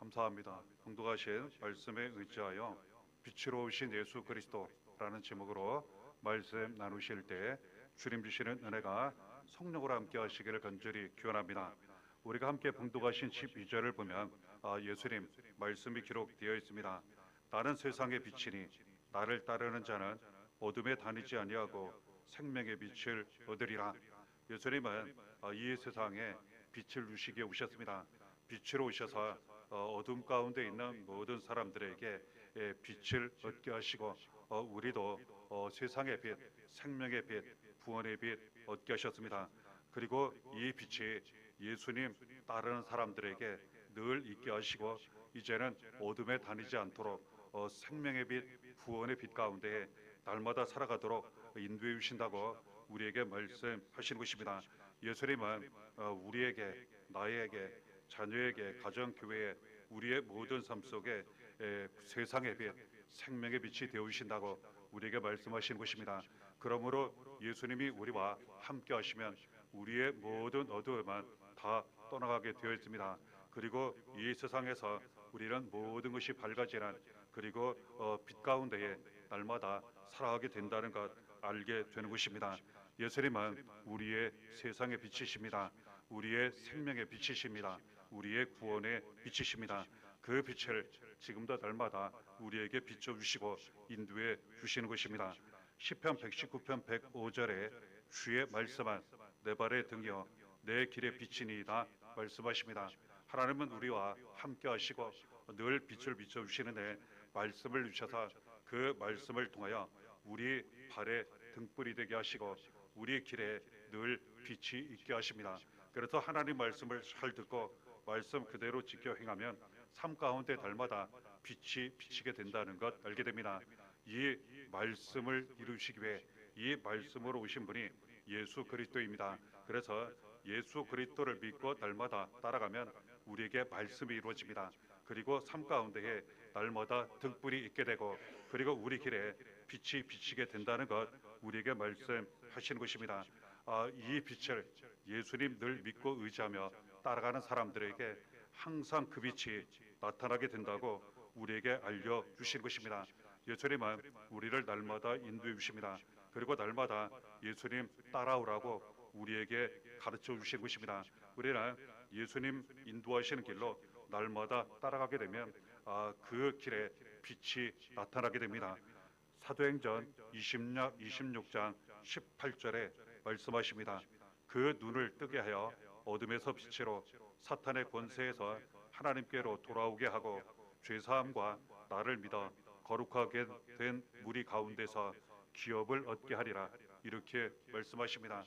감사합니다. 봉독하신 말씀에 의지하여 빛으로 오신 예수 그리스도라는 제목으로 말씀 나누실 때 주님 주시는 은혜가 성령으로 함께 하시기를 간절히 기원합니다. 우리가 함께 봉독하신 12절을 보면 예수님 말씀이 기록되어 있습니다. 나는 세상의 빛이니 나를 따르는 자는 어둠에 다니지 아니하고 생명의 빛을 얻으리라. 예수님은 이 세상에 빛을 주시기에 오셨습니다. 빛으로 오셔서 어둠 가운데 있는 모든 사람들에게 빛을 얻게 하시고 우리도 세상의 빛, 생명의 빛, 구원의 빛 얻게 하셨습니다. 그리고 이 빛이 예수님 따르는 사람들에게 늘 있게 하시고 이제는 어둠에 다니지 않도록 생명의 빛, 구원의 빛 가운데 날마다 살아가도록 인도해 주신다고 우리에게 말씀하시는 것입니다. 예수님은 우리에게, 나에게, 자녀에게, 가정, 교회에, 우리의 모든 삶 속에 세상의 빛, 생명의 빛이 되어주신다고 우리에게 말씀하시는 것입니다. 그러므로 예수님이 우리와 함께 하시면 우리의 모든 어두움은 다 떠나가게 되어 있습니다. 그리고 이 세상에서 우리는 모든 것이 밝아지는, 그리고 빛 가운데에 날마다 살아가게 된다는 것 알게 되는 것입니다. 예수님은 우리의 세상의 빛이십니다. 우리의 생명의 빛이십니다. 우리의 구원의 빛이십니다. 그 빛을 지금도 날마다 우리에게 비춰주시고 인도해 주시는 것입니다. 시편 119편 105절에 주의 말씀은 내 발의 등이요 내 길의 빛이니이다 말씀하십니다. 하나님은 우리와 함께 하시고 늘 빛을 비춰주시는데 말씀을 주셔서 그 말씀을 통하여 우리 발에 등불이 되게 하시고 우리 길에 늘 빛이 있게 하십니다. 그래서 하나님 말씀을 잘 듣고 말씀 그대로 지켜 행하면 삶 가운데 날마다 빛이 비치게 된다는 것 알게 됩니다. 이 말씀을 이루시기 위해 이 말씀으로 오신 분이 예수 그리스도입니다. 그래서 예수 그리스도를 믿고 날마다 따라가면 우리에게 말씀이 이루어집니다. 그리고 삶 가운데에 날마다 등불이 있게 되고 그리고 우리 길에 빛이 비치게 된다는 것 우리에게 말씀하시는 것입니다. 이 빛을 예수님 늘 믿고 의지하며 따라가는 사람들에게 항상 그 빛이 나타나게 된다고 우리에게 알려주신 것입니다. 예수님은 우리를 날마다 인도해 주십니다. 그리고 날마다 예수님 따라오라고 우리에게 가르쳐 주신 것입니다. 우리는 예수님 인도하시는 길로 날마다 따라가게 되면 그 길에 빛이 나타나게 됩니다. 사도행전 26장 18절에 말씀하십니다. 그 눈을 뜨게 하여 어둠에서 빛으로 사탄의 권세에서 하나님께로 돌아오게 하고 죄사함과 나를 믿어 거룩하게 된 무리 가운데서 기업을 얻게 하리라 이렇게 말씀하십니다.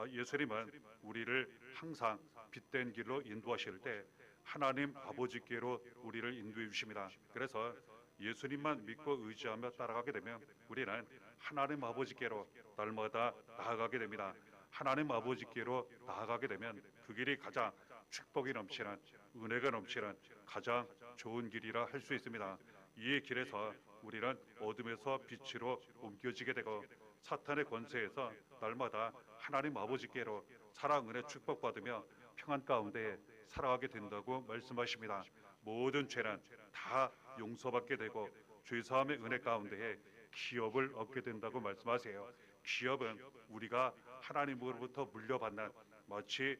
예수님은 우리를 항상 빛된 길로 인도하실 때 하나님 아버지께로 우리를 인도해 주십니다. 그래서 예수님만 믿고 의지하며 따라가게 되면 우리는 하나님 아버지께로 날마다 나아가게 됩니다. 하나님 아버지께로 나아가게 되면 그 길이 가장 축복이 넘치는, 은혜가 넘치는 가장 좋은 길이라 할 수 있습니다. 이 길에서 우리는 어둠에서 빛으로 옮겨지게 되고 사탄의 권세에서 날마다 하나님 아버지께로 사랑, 은혜, 축복받으며 평안 가운데 살아가게 된다고 말씀하십니다. 모든 죄는 다 용서받게 되고 죄사함의 은혜 가운데에 기업을 얻게 된다고 말씀하세요. 기업은 우리가 하나님으로부터 물려받는 마치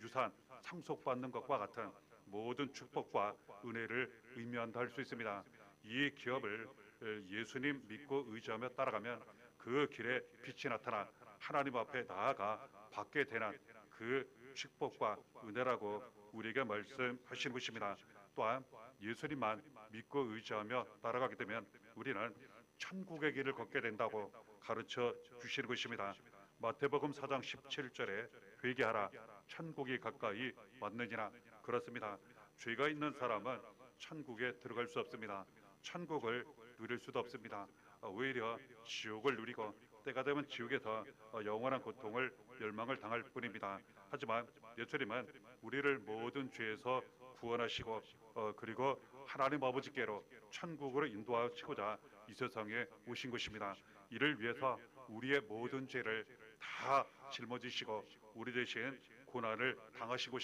유산, 상속받는 것과 같은 모든 축복과 은혜를 의미한다 할 수 있습니다. 이 기업을 예수님 믿고 의지하며 따라가면 그 길에 빛이 나타나 하나님 앞에 나아가 받게 되는 그 축복과 은혜라고 우리에게 말씀하시는 것입니다. 또한 예수님만 믿고 의지하며 따라가게 되면 우리는 천국의 길을 걷게 된다고 가르쳐 주시는 것입니다. 마태복음 4장 17절에 회개하라 천국이 가까이 왔느니라. 그렇습니다. 죄가 있는 사람은 천국에 들어갈 수 없습니다. 천국을 누릴 수도 없습니다. 오히려 지옥을 누리고 때가 되면 지옥에서 영원한 고통을 멸망을 당할 뿐입니다. 하지만 예수님은 우리를 모든 죄에서 구원하시고 그리고 하나님 아버지께로 천국으로 인도하시고자 이 세상에 오신 것입니다. 이를 위해서 우리의 모든 죄를 다 짊어지시고 우리 대신 고난을 당하시고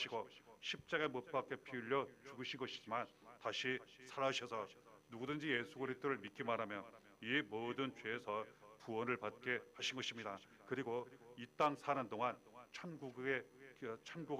십자가에 못 박혀 피 흘려 죽으신 것이지만 다시 살아셔서 누구든지 예수 그리스도를 믿기만 하면 이 모든 죄에서 구원을 받게 하신 것입니다. 그리고 이 땅 사는 동안 천국을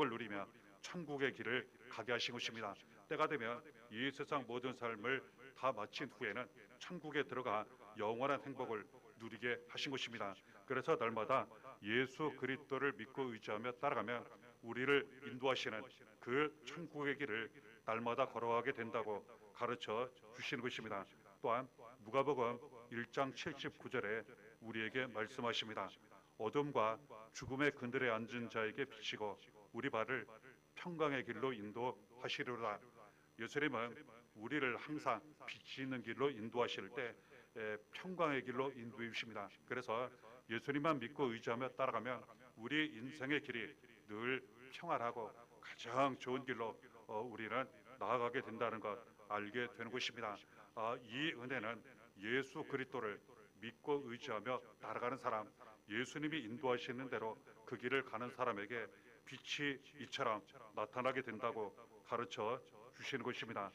누리며 천국의 길을 가게 하신 것입니다. 때가 되면 이 세상 모든 삶을 다 마친 후에는 천국에 들어가 영원한 행복을 누리게 하신 것입니다. 그래서 날마다 예수 그리스도를 믿고 의지하며 따라가면 우리를 인도하시는 그 천국의 길을 날마다 걸어가게 된다고 가르쳐 주시는 것입니다. 또한 누가복음 1장 79절에 우리에게 말씀하십니다. 어둠과 죽음의 그늘에 앉은 자에게 비치고 우리 발을 평강의 길로 인도하시리로다. 예수님은 우리를 항상 빛이 있는 길로 인도하실 때 평강의 길로 인도해 주십니다. 그래서 예수님만 믿고 의지하며 따라가면 우리 인생의 길이 늘 평안하고 가장 좋은 길로 우리는 나아가게 된다는 것 알게 되는 것입니다. 이 은혜는 예수 그리스도를 믿고 의지하며 따라가는 사람, 예수님이 인도하시는 대로 그 길을 가는 사람에게 빛이 이처럼 나타나게 된다고 가르쳐 주시는 것입니다.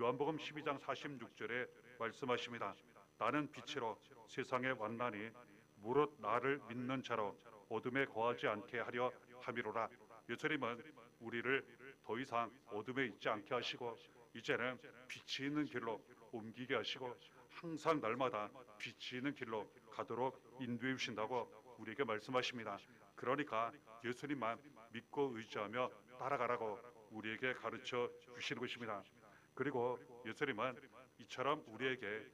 요한복음 12장 46절에 말씀하십니다. 나는 빛으로 세상에 왔나니 무릇 나를 믿는 자로 어둠에 거하지 않게 하려 함이로라. 예수님은 우리를 더 이상 어둠에 있지 않게 하시고 이제는 빛이 있는 길로 옮기게 하시고 항상 날마다 빛이 있는 길로 가도록 인도해 주신다고 우리에게 말씀하십니다. 그러니까 예수님만 믿고 의지하며 따라가라고 우리에게 가르쳐 주시는 것입니다. 그리고 예수님은 이처럼 우리에게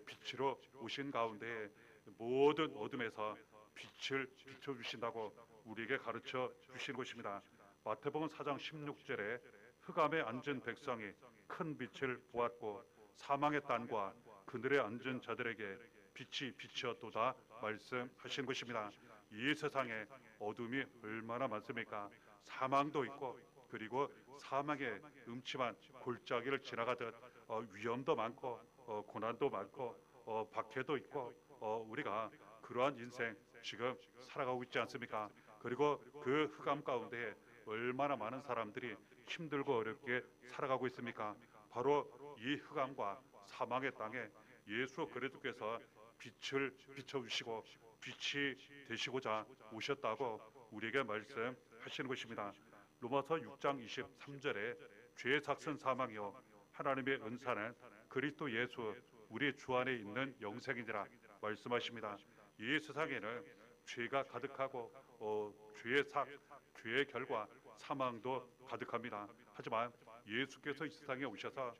빛으로 오신 가운데 모든 어둠에서 빛을 비춰주신다고 우리에게 가르쳐 주시는 것입니다. 마태복음 4장 16절에 흑암에 앉은 백성이 큰 빛을 보았고 사망의 땅과 그늘에 앉은 자들에게 빛이 비치었도다 말씀하신 것입니다. 이 세상에 어둠이 얼마나 많습니까? 사망도 있고 그리고 사망의 음침한 골짜기를 지나가듯 위험도 많고 고난도 많고 박해도 있고 우리가 그러한 인생 지금 살아가고 있지 않습니까? 그리고 그 흑암 가운데 얼마나 많은 사람들이 힘들고 어렵게 살아가고 있습니까? 바로 이 흑암과 사망의 땅에 예수 그리스도께서 빛을 비춰주시고 빛이 되시고자 오셨다고 우리에게 말씀하시는 것입니다. 로마서 6장 23절에 죄의 삭은 사망이요 하나님의 은사는 그리스도 예수 우리 주 안에 있는 영생이니라 말씀하십니다. 이 세상에는 죄가 가득하고 죄의 결과 사망도 가득합니다. 하지만 예수께서 이 세상에 오셔서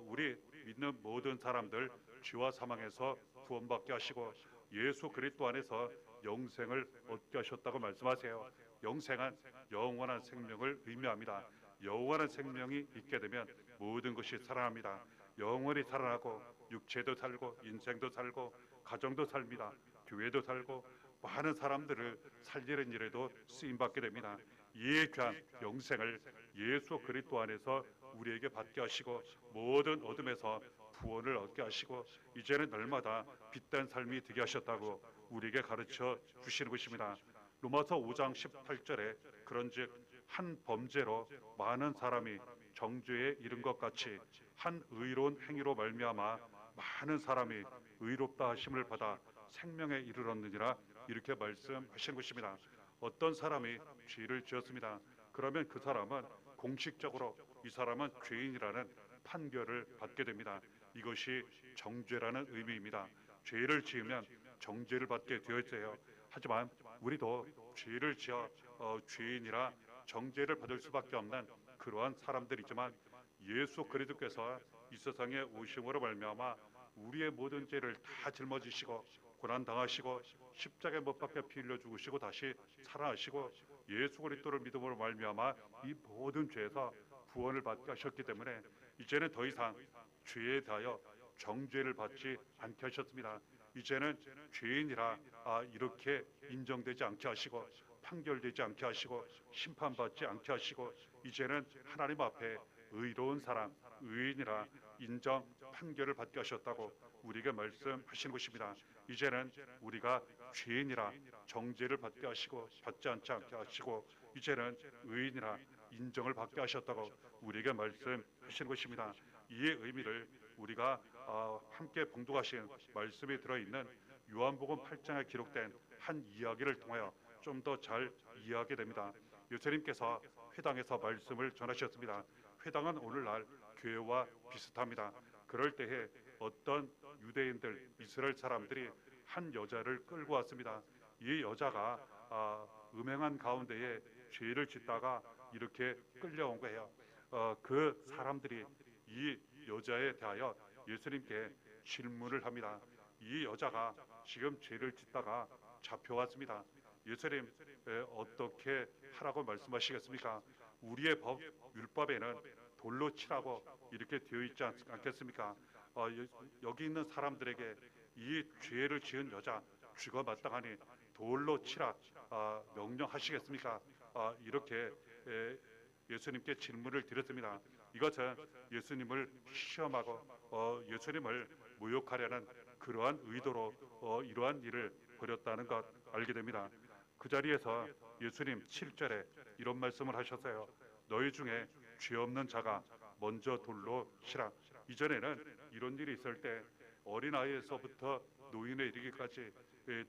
우리 믿는 모든 사람들 죄와 사망에서 구원받게 하시고 예수 그리스도 안에서 영생을 얻게 하셨다고 말씀하세요. 영생은 영원한 생명을 의미합니다. 영원한 생명이 있게 되면 모든 것이 살아납니다. 영원히 살아나고 육체도 살고 인생도 살고 가정도 삽니다. 교회도 살고 많은 사람들을 살리는 일에도 쓰임받게 됩니다. 이 귀한 영생을 예수 그리스도 안에서 우리에게 받게 하시고 모든 어둠에서 구원을 얻게 하시고 이제는 날마다 빛된 삶이 되게 하셨다고 우리에게 가르쳐 주시는 것입니다. 로마서 5장 18절에 그런즉 한 범죄로 많은 사람이 정죄에 이른 것 같이 한 의로운 행위로 말미암아 많은 사람이 의롭다 하심을 받아 생명에 이르렀느니라 이렇게 말씀하시는 것입니다. 어떤 사람이 죄를 지었습니다. 그러면 그 사람은 공식적으로 이 사람은 죄인이라는 판결을 받게 됩니다. 이것이 정죄라는 의미입니다. 죄를 지으면 정죄를 받게 되어 있어요. 하지만 우리도 죄를 지어 죄인이라 정죄를 받을 수밖에 없는 그러한 사람들이지만 예수 그리스도께서 이 세상에 오심으로 말미암아 우리의 모든 죄를 다 짊어지시고 고난 당하시고 십자가에 못 박혀 피 흘려 죽으시고 다시 살아나시고 예수 그리스도를 믿음으로 말미암아 이 모든 죄에서 구원을 받게 하셨기 때문에 이제는 더 이상 죄에 대하여 정죄를 받지 않게 하셨습니다. 이제는 죄인이라 이렇게 인정되지 않게 하시고 판결되지 않게 하시고 심판받지 않게 하시고 이제는 하나님 앞에 의로운 사람, 의인이라 인정, 판결을 받게 하셨다고 우리에게 말씀하시는 것입니다. 이제는 우리가 죄인이라 정죄를 받게 하시고 받지 않게 하시고 이제는 의인이라 인정을 받게 하셨다고 우리에게 말씀하시는 것입니다. 이의 의미를 우리가 함께 봉독하신 말씀이 들어있는 요한복음 8장에 기록된 한 이야기를 통하여 좀 더 잘 이해하게 됩니다. 예수님께서 회당에서 말씀을 전하셨습니다. 회당은 오늘날 교회와 비슷합니다. 그럴 때에 어떤 유대인들, 이스라엘 사람들이 한 여자를 끌고 왔습니다. 이 여자가 음행한 가운데에 죄를 짓다가 이렇게 끌려온 거예요. 그 사람들이 이 여자에 대하여 예수님께 질문을 합니다. 이 여자가 지금 죄를 짓다가 잡혀왔습니다. 예수님, 어떻게 하라고 말씀하시겠습니까? 우리의 율법에는 돌로 치라고 이렇게 되어 있지 않겠습니까? 여기 있는 사람들에게 이 죄를 지은 여자 죽어 마땅하니 돌로 치라 명령하시겠습니까? 이렇게 예수님께 질문을 드렸습니다. 이것은 예수님을 시험하고 예수님을 모욕하려는 그러한 의도로 이러한 일을 벌였다는 것 알게 됩니다. 그 자리에서 예수님 7절에 이런 말씀을 하셨어요. 너희 중에 죄 없는 자가 먼저 돌로 치라. 이전에는 이런 일이 있을 때 어린아이에서부터 노인에 이르기까지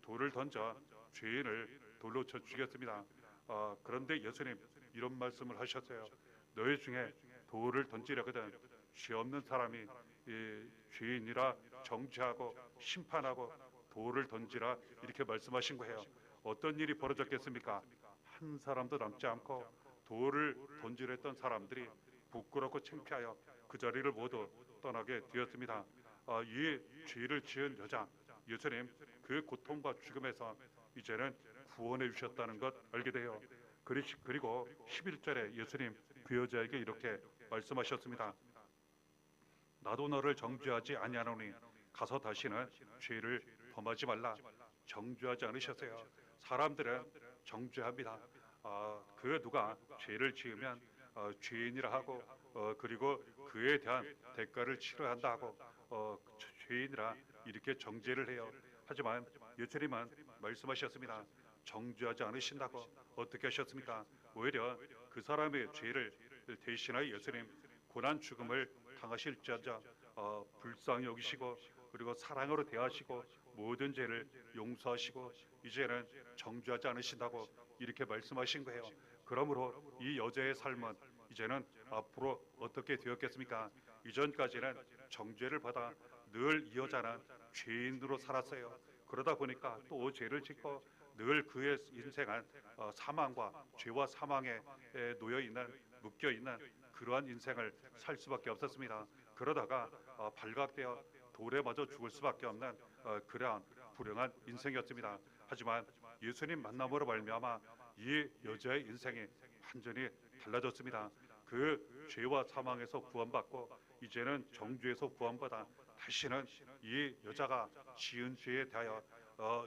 돌을 던져 죄인을 돌로 쳐 죽였습니다. 그런데 예수님 이런 말씀을 하셨어요. 너희 중에 돌을 던지려거든 죄 없는 사람이 죄인이라 정죄하고 심판하고 돌을 던지라 이렇게 말씀하신 거예요. 어떤 일이 벌어졌겠습니까? 한 사람도 남지 않고 돌을 던지려 했던 사람들이 부끄럽고 창피하여 그 자리를 모두 떠나게 되었습니다. 이 죄를 지은 여자 예수님 그 고통과 죽음에서 이제는 구원해 주셨다는 것 알게 돼요. 그리고 11절에 예수님 그 여자에게 이렇게 말씀하셨습니다. 나도 너를 정죄하지 아니하노니 가서 다시는 죄를 범하지 말라. 정죄하지 않으셨어요. 사람들은 정죄합니다. 그 누가 죄를 지으면 죄인이라 하고 그리고 그에 대한 대가를 치러야 한다 하고 죄인이라 이렇게 정죄를 해요. 하지만 예수님은 말씀하셨습니다. 정죄하지 않으신다고. 어떻게 하셨습니까? 오히려 그 사람의 죄를 대신하여 예수님 고난 죽음을 당하실지어다 불쌍히 여기시고 그리고 사랑으로 대하시고 모든 죄를 용서하시고 이제는 정죄하지 않으신다고 이렇게 말씀하신 거예요. 그러므로 이 여자의 삶은 이제는 앞으로 어떻게 되었겠습니까? 이전까지는 정죄를 받아 늘 이 여자는 죄인으로 살았어요. 그러다 보니까 또 죄를 짓고 늘 그의 인생은 사망과 죄와 사망에 놓여 있는 묶여 있는 그러한 인생을 살 수밖에 없었습니다. 그러다가 발각되어 돌에 맞아 죽을 수밖에 없는 그러한 불행한 인생이었습니다. 하지만 예수님 만남으로 말미암아 이 여자의 인생이 완전히 달라졌습니다. 그 죄와 사망에서 구원받고 이제는 정죄에서 구원받아 다시는 이 여자가 지은 죄에 대하여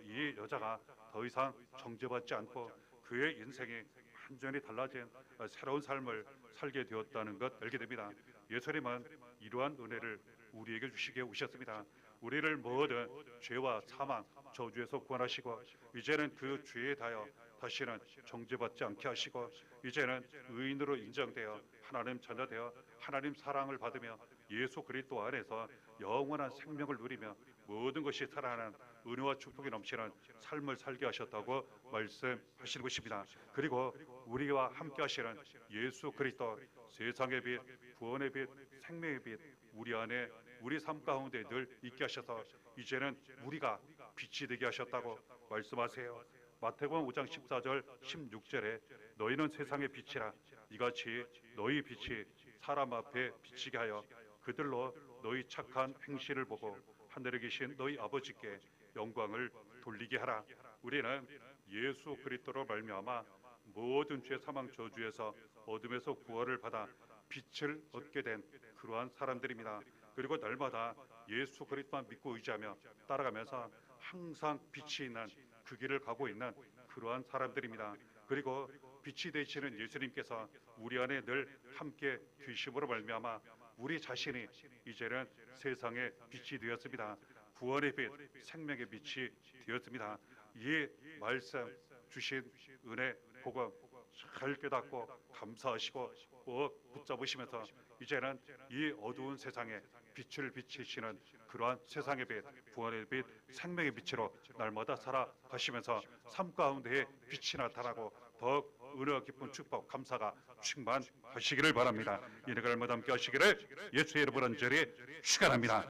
이 여자가 더 이상 정죄받지 않고 그의 인생이 완전히 달라진 새로운 삶을 살게 되었다는 것 알게 됩니다. 예수님은 이러한 은혜를 우리에게 주시기에 오셨습니다. 우리를 모든 죄와 사망, 저주에서 구원하시고 이제는 그 죄에 대하여 다시는 정죄받지 않게 하시고 이제는 의인으로 인정되어 하나님 자녀되어 하나님 사랑을 받으며 예수 그리스도 안에서 영원한 생명을 누리며 모든 것이 살아나는 은혜와 축복이 넘치는 삶을 살게 하셨다고 말씀하시는 것입니다. 그리고 우리와 함께 하시는 예수 그리스도 세상의 빛, 구원의 빛, 생명의 빛 우리 안에 우리 삶 가운데 늘 있게 하셔서 이제는 우리가 빛이 되게 하셨다고 말씀하세요. 마태복음 5장 14절 16절에 너희는 세상의 빛이라 이같이 너희 빛이 사람 앞에 비치게 하여 그들로 너희 착한 행실을 보고 하늘에 계신 너희 아버지께 영광을 돌리게 하라. 우리는 예수 그리스도로 말미암아 모든 죄 사망 저주에서 어둠에서 구원을 받아 빛을 얻게 된 그러한 사람들입니다. 그리고 날마다 예수 그리스도만 믿고 의지하며 따라가면서 항상 빛이 있는 그 길을 가고 있는 그러한 사람들입니다. 그리고 빛이 되시는 예수님께서 우리 안에 늘 함께 계심으로 말미암아 우리 자신이 이제는 세상의 빛이 되었습니다. 구원의 빛, 생명의 빛이 되었습니다. 이 말씀 주신 은혜, 복음 잘 깨닫고 감사하시고 꼭 붙잡으시면서 이제는 이 어두운 세상에 빛을 비치시는 그러한 세상의 빛, 구원의 빛, 생명의 빛으로 날마다 살아가시면서 삶 가운데에 빛이 나타나고 더욱 은혜와 기쁨, 축복, 감사가 충만하시기를 바랍니다. 이 은혜가 날마다 함께 하시기를 예수의 이름으로 간절히 축원합니다.